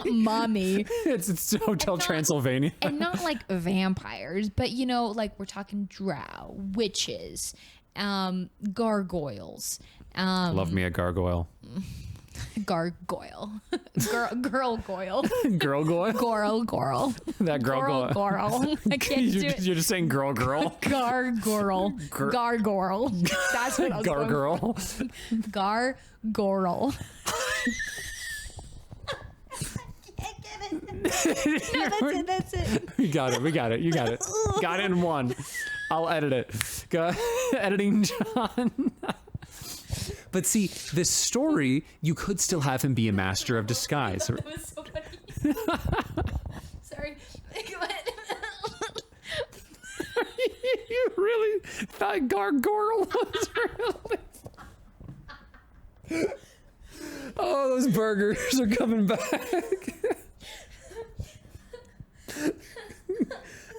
mummy. it's Hotel Transylvania. And not like vampires, but you know, like we're talking drow, witches, gargoyles. Love me a gargoyle. Gargoyle. Girl goyle. Girl goyle? Girl. That girl Girl. I can't do it. You're just saying girl. Gargoyle. Gargoyle. That's what I was Gargoyle. Gargoyle. No, that's it. We got it. You got it. Got it in one. I'll edit it. Go, editing John. But see, this story, you could still have him be a master of disguise. That was so funny. Sorry. Go ahead. You really thought gargoyle was really... Oh, those burgers are coming back.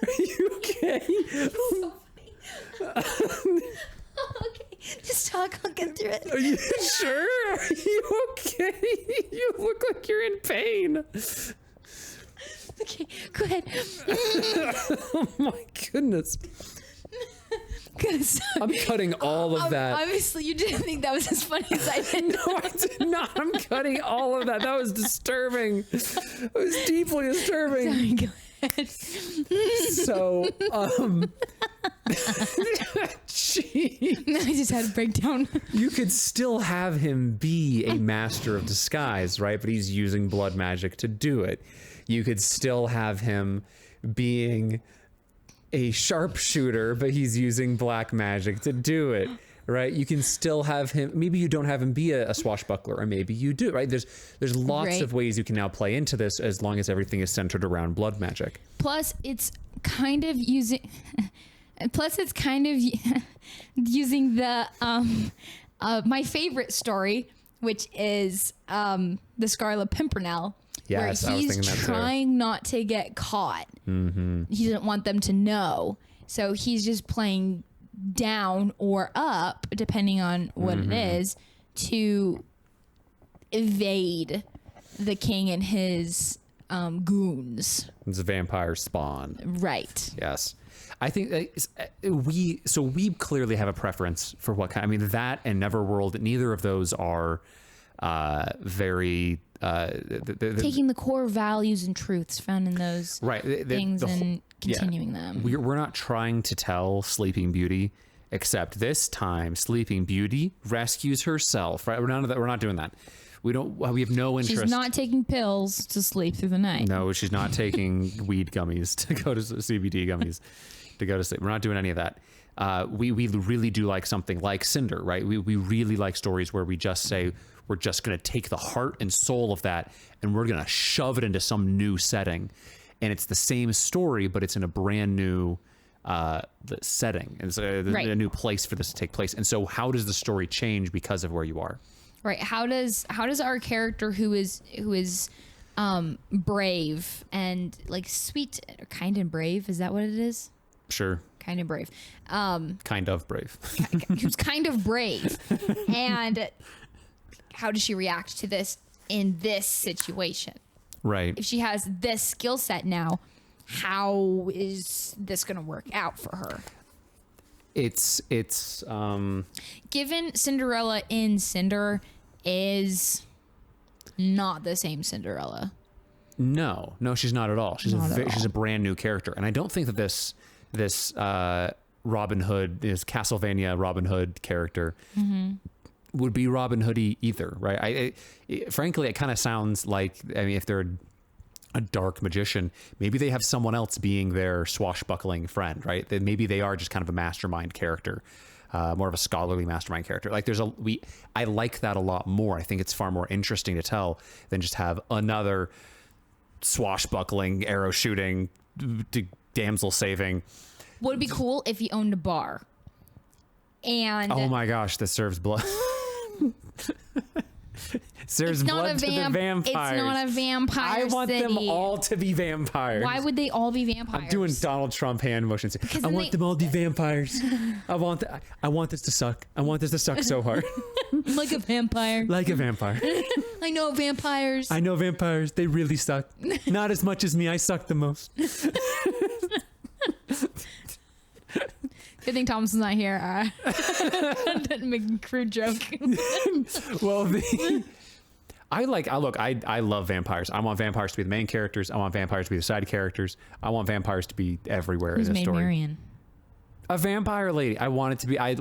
Are you okay? So funny. Okay, just talk. I'll get through it. Are you sure? Are you okay? You look like you're in pain. Okay, go ahead. Oh my goodness. I'm cutting all of that. Obviously, you didn't think that was as funny as I did. No, I did not. I'm cutting all of that. That was disturbing. It was deeply disturbing. Sorry, go ahead. So, gee. I just had a breakdown. You could still have him be a master of disguise, right? But he's using blood magic to do it. You could still have him being a sharpshooter, but he's using black magic to do it, right? You can still have him. Maybe you don't have him be a swashbuckler, or maybe you do, right? There's lots of ways you can now play into this as long as everything is centered around blood magic. Plus, it's kind of using. Plus, it's kind of using the my favorite story, which is the Scarlet Pimpernel. Yes, where I was he's thinking that too. trying not to get caught. Mm-hmm. He doesn't want them to know, so he's just playing down or up, depending on what it is, to evade the king and his goons. It's a vampire spawn. Right. Yes. I think that we clearly have a preference for what kind. I mean, that and Neverworld, neither of those are very taking the core values and truths found in those things and continuing them. We're not trying to tell Sleeping Beauty, except this time Sleeping Beauty rescues herself. Right? We're not doing that. We have no interest. She's not taking pills to sleep through the night. No, she's not taking weed gummies to go to CBD gummies to go to sleep. We're not doing any of that. we really do like something like Cinder, right? We really like stories where we just say, we're just going to take the heart and soul of that and we're going to shove it into some new setting. And it's the same story, but it's in a brand new the setting. And it's a new place for this to take place. And so how does the story change because of where you are? Right. How does our character who is brave and like sweet or kind and brave, is that what it is? Sure. Kind of brave. Kind of brave. Who's kind of brave. And how does she react to this in this situation? Right. If she has this skill set now, how is this going to work out for her? It's Given Cinderella in Cinder is not the same Cinderella. No, she's not at all. She's she's a brand new character. And I don't think that this Robin Hood, this Castlevania Robin Hood character would be Robin Hood-y either, right? Frankly, it kind of sounds like, I mean, if they're a dark magician, maybe they have someone else being their swashbuckling friend, right? That maybe they are just kind of a mastermind character, more of a scholarly mastermind character. Like I like that a lot more. I think it's far more interesting to tell than just have another swashbuckling, arrow shooting, damsel saving. Would be cool if he owned a bar. And oh my gosh, that serves blood. Serves blood to the vampires. It's not a vampire I want city. them all to be vampires. Why would they all be vampires? I'm doing Donald Trump hand motions. I want them all to be vampires. I want this to suck. I want this to suck so hard. Like a vampire. Like a vampire. I know vampires. I know vampires. They really suck. Not as much as me. I suck the most. Good thing Thompson's not here. Didn't make a crude joke. Well, I love vampires. I want vampires to be the main characters. I want vampires to be the side characters. I want vampires to be everywhere in the story. Marion? A vampire lady. I want it to be. They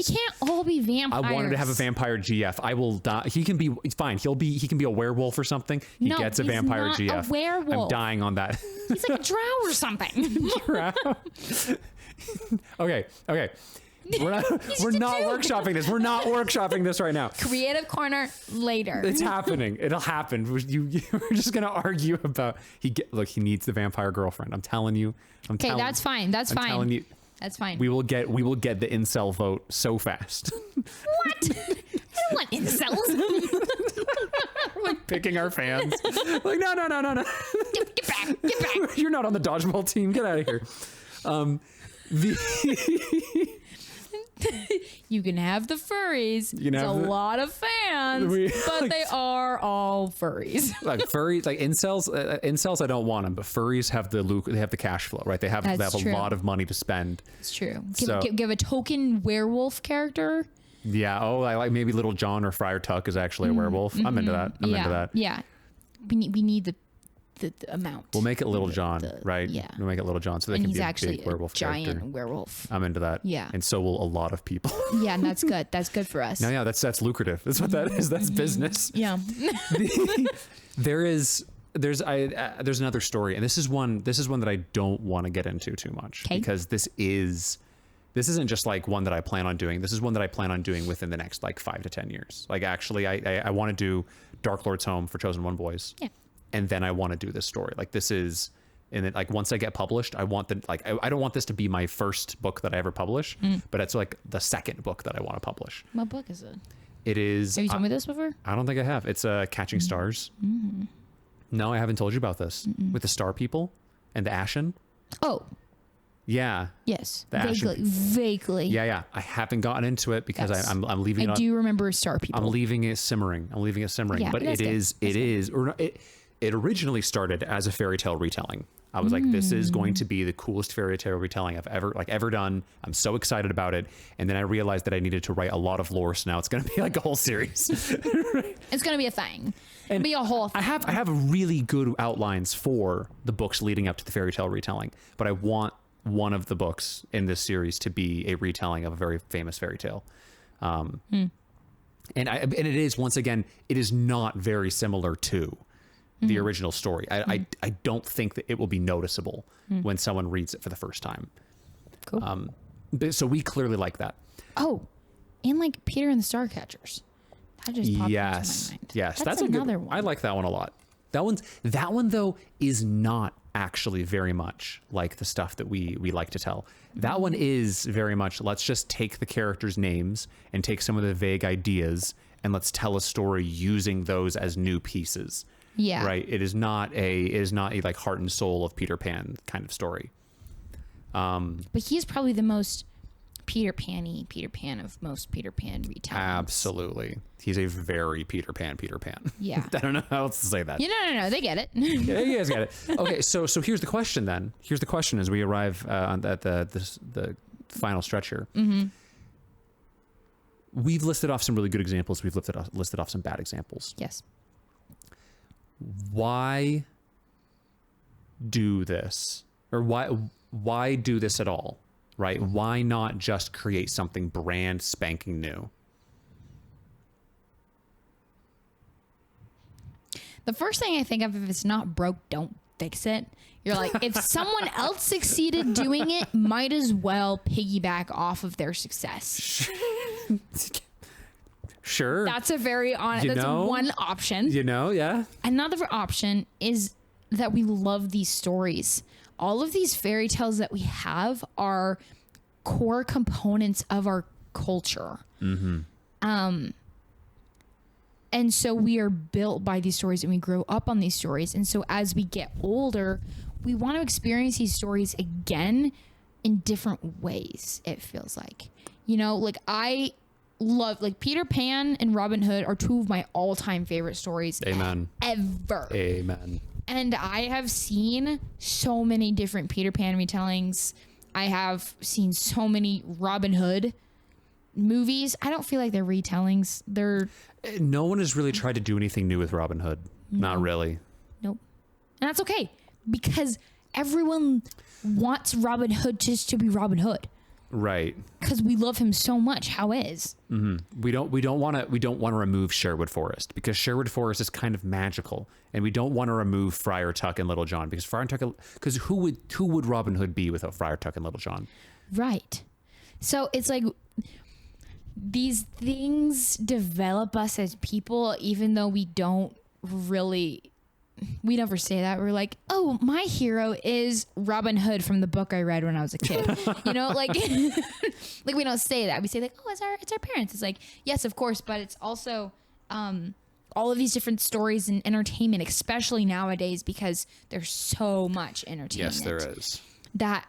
can't all be vampires. I wanted to have a vampire GF. I will die. He can be. It's fine. He can be a werewolf or something. He gets a vampire not GF. A werewolf. I'm dying on that. He's like a drow or something. Drow. Okay. We're not workshopping this. We're not workshopping this right now. Creative corner later. It's happening. It'll happen. We're just gonna argue about he needs the vampire girlfriend. I'm telling you. Okay, that's fine. That's fine. I'm telling you. That's fine. We will get the incel vote so fast. What? I don't want incels. Like picking our fans. Like no. Get back. You're not on the dodgeball team. Get out of here. You can have the furries. It's a lot of fans, but they are all furries. Like furries, like incels, I don't want them, but furries have they have the cash flow, right? They have a lot of money to spend. It's true. Give a token werewolf character. Yeah. Oh, I like maybe Little John or Friar Tuck is actually a werewolf. I'm into that. I'm into that. Yeah. We need the amount. We'll make it Little John, right? Yeah. We'll make it Little John so they can be a big werewolf giant character. werewolf. I'm into that. Yeah. And so will a lot of people. Yeah, and that's good. That's good for us. No, yeah, that's lucrative. That's what that is. That's business. Yeah. There's another story, and this is one that I don't want to get into too much because this isn't just like one that I plan on doing. This is one that I plan on doing within the next like 5 to 10 years. Like actually, I want to do Dark Lord's Home for Chosen One Boys. Yeah. And then I want to do this story. Like this is, and then like once I get published, I want I don't want this to be my first book that I ever publish, but it's like the second book that I want to publish. What book is it? It is. Have you told me this before? I don't think I have. It's Catching Stars. No, I haven't told you about this with the Star People and the Ashen. Oh. Yeah. Yes. The Vaguely. Yeah. I haven't gotten into it because I'm leaving it. I do remember Star People. I'm leaving it simmering. Yeah, but it originally started as a fairy tale retelling. I was like, this is going to be the coolest fairy tale retelling I've ever done. I'm so excited about it. And then I realized that I needed to write a lot of lore. So now it's going to be like a whole series. It's going to be a thing. It'll be a whole thing. I have really good outlines for the books leading up to the fairy tale retelling, but I want one of the books in this series to be a retelling of a very famous fairy tale. And it is, once again, it is not very similar to the original story. I don't think that it will be noticeable when someone reads it for the first time. Cool. So we clearly like that. Oh, and like Peter and the Starcatchers. That just popped into my mind. Yes, That's a another good one. I like that one a lot. That one though is not actually very much like the stuff that we like to tell. That one is very much, let's just take the characters' names and take some of the vague ideas and let's tell a story using those as new pieces. Yeah. Right. It is not a like heart and soul of Peter Pan kind of story. But he is probably the most Peter Pan of most Peter Pan retellings. Absolutely. He's a very Peter Pan. Yeah. I don't know how else to say that. No. They get it. Yeah, you guys get it. Okay, so here's the question then. Here's the question as we arrive at the final stretch here. Mm-hmm. We've listed off some really good examples. We've listed off some bad examples. Yes. Why do this? Or why do this at all? Right? Why not just create something brand spanking new? The first thing I think of, if it's not broke, don't fix it. You're like, if someone else succeeded doing it, might as well piggyback off of their success. Sure. That's a very honest, that's one option. Yeah. Another option is that we love these stories. All of these fairy tales that we have are core components of our culture. Mm-hmm. And so we are built by these stories and we grow up on these stories. And so as we get older, we want to experience these stories again in different ways, it feels like. Like I love, like Peter Pan and Robin Hood are two of my all-time favorite stories. Amen. Ever. Amen. And I have seen so many different Peter Pan retellings. I have seen so many Robin Hood movies. I don't feel like they're retellings. No one has really tried to do anything new with Robin Hood. No. Not really. Nope. And that's okay, because everyone wants Robin Hood just to be Robin Hood. Right. Because we love him so much. How is? Mm-hmm. We don't want to remove Sherwood Forest, because Sherwood Forest is kind of magical, and we don't want to remove Friar Tuck and Little John, because who would Robin Hood be without Friar Tuck and Little John? Right. So it's like these things develop us as people, even though we never say that. We're like, oh, my hero is Robin Hood from the book I read when I was a kid. Like like we don't say that. We say like, oh, it's our parents. It's like, yes, of course, but it's also all of these different stories and entertainment, especially nowadays, because there's so much entertainment. Yes, there is. That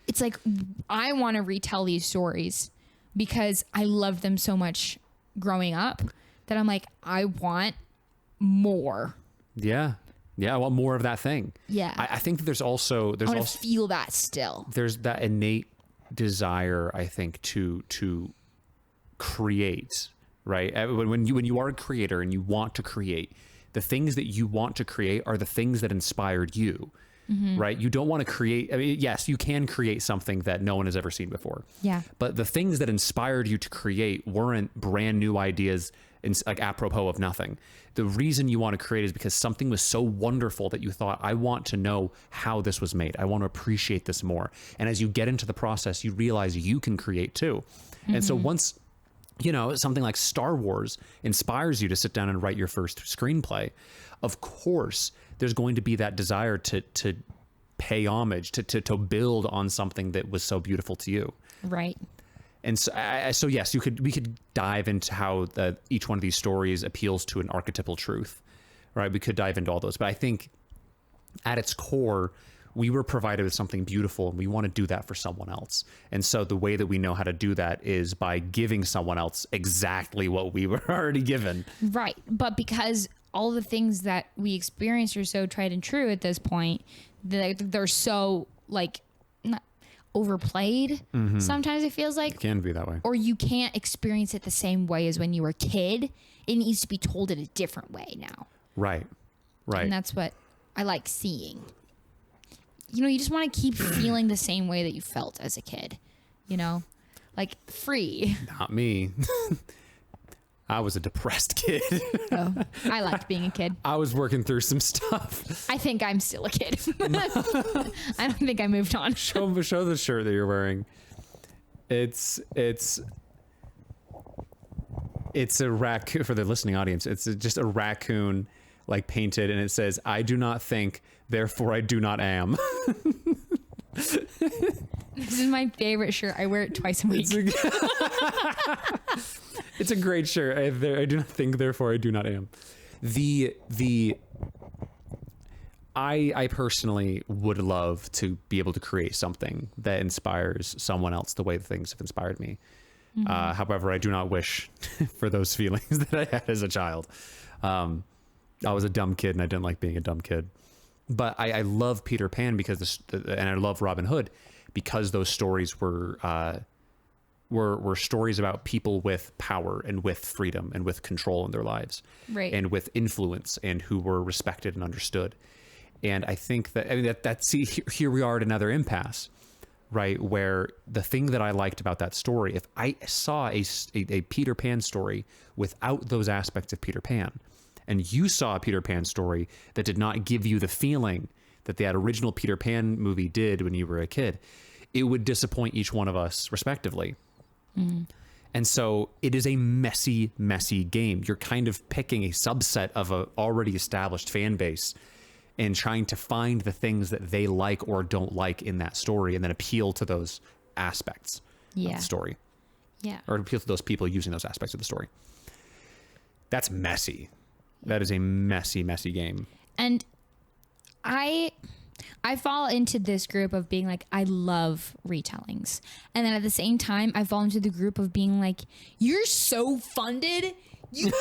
it's like, I want to retell these stories because I loved them so much growing up that I'm like, I want more. Yeah. I want more of that thing. Yeah. I think that there's also I want to feel that still. There's that innate desire, I think, to create, right? When you are a creator and you want to create, the things that you want to create are the things that inspired you. Mm-hmm. Right? You don't want to create, yes, you can create something that no one has ever seen before. Yeah. But the things that inspired you to create weren't brand new ideas, like apropos of nothing. The reason you want to create is because something was so wonderful that you thought, I want to know how this was made. I want to appreciate this more. And as you get into the process, you realize you can create too. Mm-hmm. And so once, something like Star Wars inspires you to sit down and write your first screenplay, of course, there's going to be that desire to pay homage, to build on something that was so beautiful to you. Right. And so yes, we could dive into how each one of these stories appeals to an archetypal truth, right? We could dive into all those, but I think at its core, we were provided with something beautiful and we want to do that for someone else. And so the way that we know how to do that is by giving someone else exactly what we were already given. Right. But because all the things that we experience are so tried and true at this point, they're so not overplayed. Mm-hmm. Sometimes it feels like it can be that way, or you can't experience it the same way as when you were a kid. It needs to be told in a different way now. Right. And that's what I like seeing. You just want to keep feeling the same way that you felt as a kid, like free. Not me. I was a depressed kid. Oh, I liked being a kid. I was working through some stuff. I think I'm still a kid. I don't think I moved on. Show the shirt that you're wearing. It's a raccoon for the listening audience. It's just a raccoon like painted, and it says, "I do not think, therefore I do not am." This is my favorite shirt. I wear it twice a week. It's a great shirt. I do not think, therefore I do not am. I personally would love to be able to create something that inspires someone else the way that things have inspired me. However, I do not wish for those feelings that I had as a child. I was a dumb kid and I didn't like being a dumb kid. But I love Peter Pan and I love Robin Hood because those stories were stories about people with power and with freedom and with control in their lives, right, and with influence, and who were respected and understood. And I think that see, here we are at another impasse, right? Where the thing that I liked about that story, if I saw a Peter Pan story without those aspects of Peter Pan, and you saw a Peter Pan story that did not give you the feeling that that original Peter Pan movie did when you were a kid, it would disappoint each one of us respectively. And so it is a messy, messy game. You're kind of picking a subset of a already established fan base and trying to find the things that they like or don't like in that story, and then appeal to those aspects of the story. Yeah. Or appeal to those people using those aspects of the story. That's messy. That is a messy, messy game. And I fall into this group of being like, I love retellings. And then at the same time, I fall into the group of being like, you're so funded. You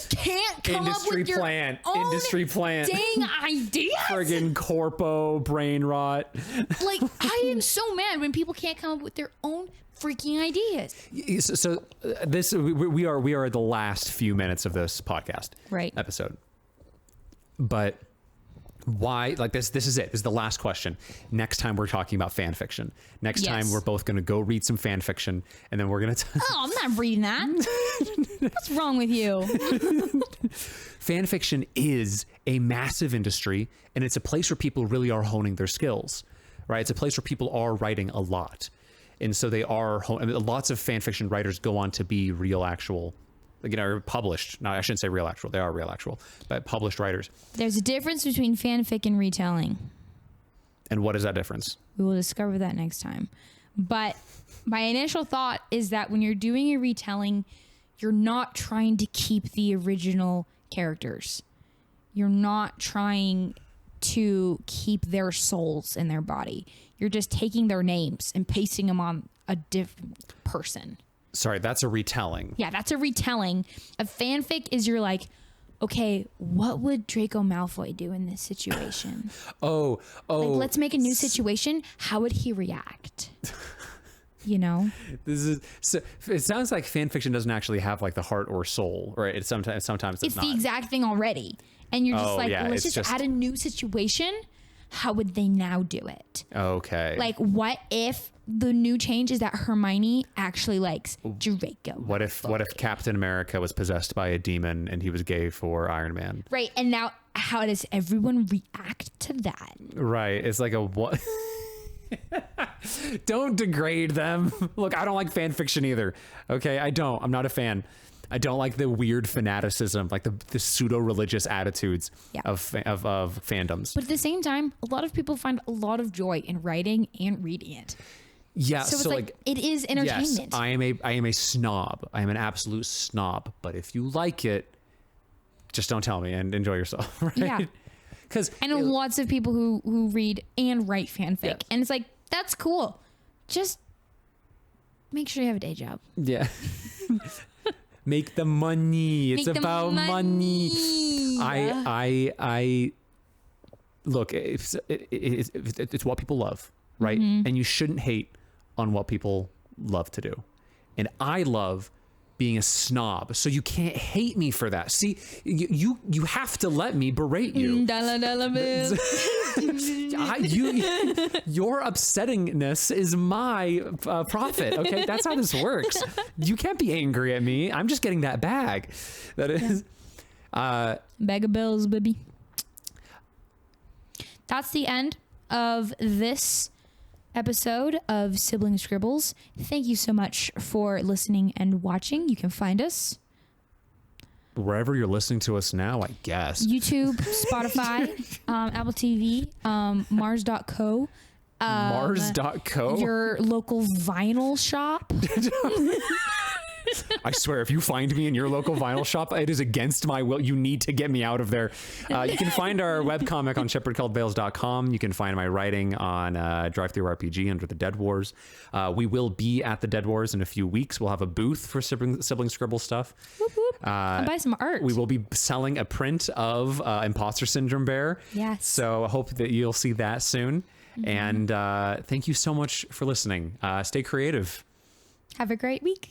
can't come up with your own industry plant. Dang ideas. Friggin' corpo brain rot. Like, I am so mad when people can't come up with their own freaking ideas. So this we are the last few minutes of this podcast episode. But why, like this is it. This is the last question. Next time we're talking about fan fiction. Next time we're both going to go read some fan fiction, and then we're going to I'm not reading that. What's wrong with you? Fan fiction is a massive industry, and it's a place where people really are honing their skills, right? It's a place where people are writing a lot. And so they are, lots of fan fiction writers go on to be real, actual, published. No, I shouldn't say real, actual. They are real, actual, but published writers. There's a difference between fanfic and retelling. And what is that difference? We will discover that next time. But my initial thought is that when you're doing a retelling, you're not trying to keep the original characters. You're not trying to keep their souls in their body. You're just taking their names and pasting them on a different person. Sorry, that's a retelling. Yeah, that's a retelling. A fanfic is you're like, okay, what would Draco Malfoy do in this situation? Like, let's make a new situation. How would he react? You know? It sounds like fan fiction doesn't actually have like the heart or soul, right? It's sometimes it's not. The exact thing already. And you're just let's just add a new situation. How would they now do it? Okay. Like, what if the new change is that Hermione actually likes Draco? What if Captain America was possessed by a demon and he was gay for Iron Man? Right. And now how does everyone react to that? Right. It's like a what? Don't degrade them. Look, I don't like fan fiction either. Okay, I'm not a fan. I don't like the weird fanaticism, like the pseudo-religious attitudes of fandoms. But at the same time, a lot of people find a lot of joy in writing and reading it. Yeah, so it's like it is entertainment. Yes, I am a snob. I am an absolute snob. But if you like it, just don't tell me and enjoy yourself. Right? Yeah. I know lots of people who read and write fanfic, and it's like, that's cool. Just make sure you have a day job. Yeah. Make the money. It's about money. I look, it's what people love, right? Mm-hmm. And you shouldn't hate on what people love to do. And I love being a snob. So you can't hate me for that. See, you have to let me berate you. Dollar bill. Your upsettingness is my profit. Okay, that's how this works. You can't be angry at me. I'm just getting that bag. That is Bag of bills, baby. That's the end of this episode of Sibling Scribbles. Thank you so much for listening and watching. You can find us wherever you're listening to us now, I guess. YouTube, Spotify, Apple TV, Mars.co. Mars.co? Your local vinyl shop. I swear, if you find me in your local vinyl shop, it is against my will. You need to get me out of there. You can find our webcomic on shepherdcalledveils.com. You can find my writing on DriveThruRPG under the Dead Wars. We will be at the Dead Wars in a few weeks. We'll have a booth for Sibling Scribble stuff. Whoop, whoop. And buy some art. We will be selling a print of Imposter Syndrome Bear. Yes. So I hope that you'll see that soon. And thank you so much for listening. Stay creative. Have a great week.